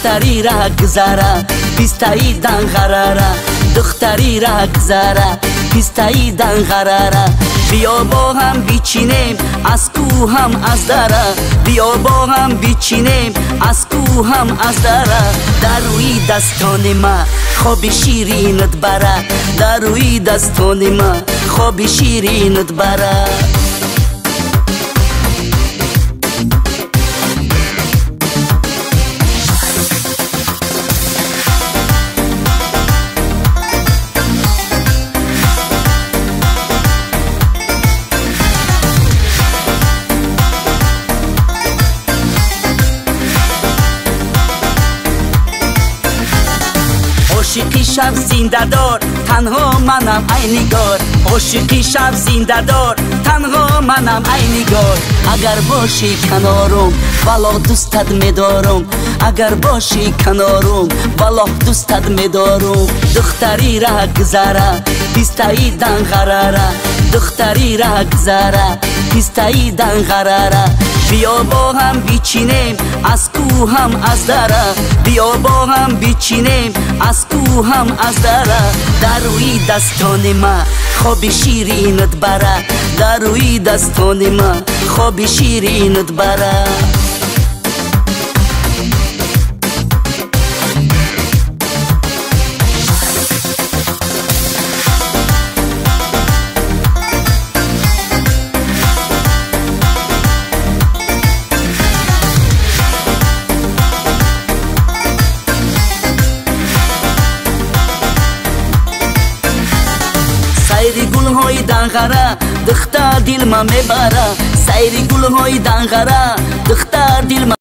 دختری را گذاره پیستایی دنغراره دختری را گذاره پیستایی دنغراره بیا با هم بیچینیم از کو هم از دره بیا با هم بیچینیم از کو هم از دره در روی دستان ما خواب شیرینت بره در روی دستان ما خواب شیرینت بره عاشقی شب زنده دار تنها منم ای نگار عاشقی شب زنده دار تنها منم ای نگار اگر باشی کنارم والا دوستت میدارم اگر باشی کنارم والا دوستت میدارم دختری را گذره پیستایی دنغراره دختری را گذره پیستایی دنغراره بیا با هم بیچینیم از کو هم از دره بیا با هم بیچینیم از کو هم از دره در روی دستان ما خواب شیرینت بره در روی دستان ما خواب شیرینت بره سیری گل های دنغره دختر دل ما میبره سیری گل های دنغره دختر دل ما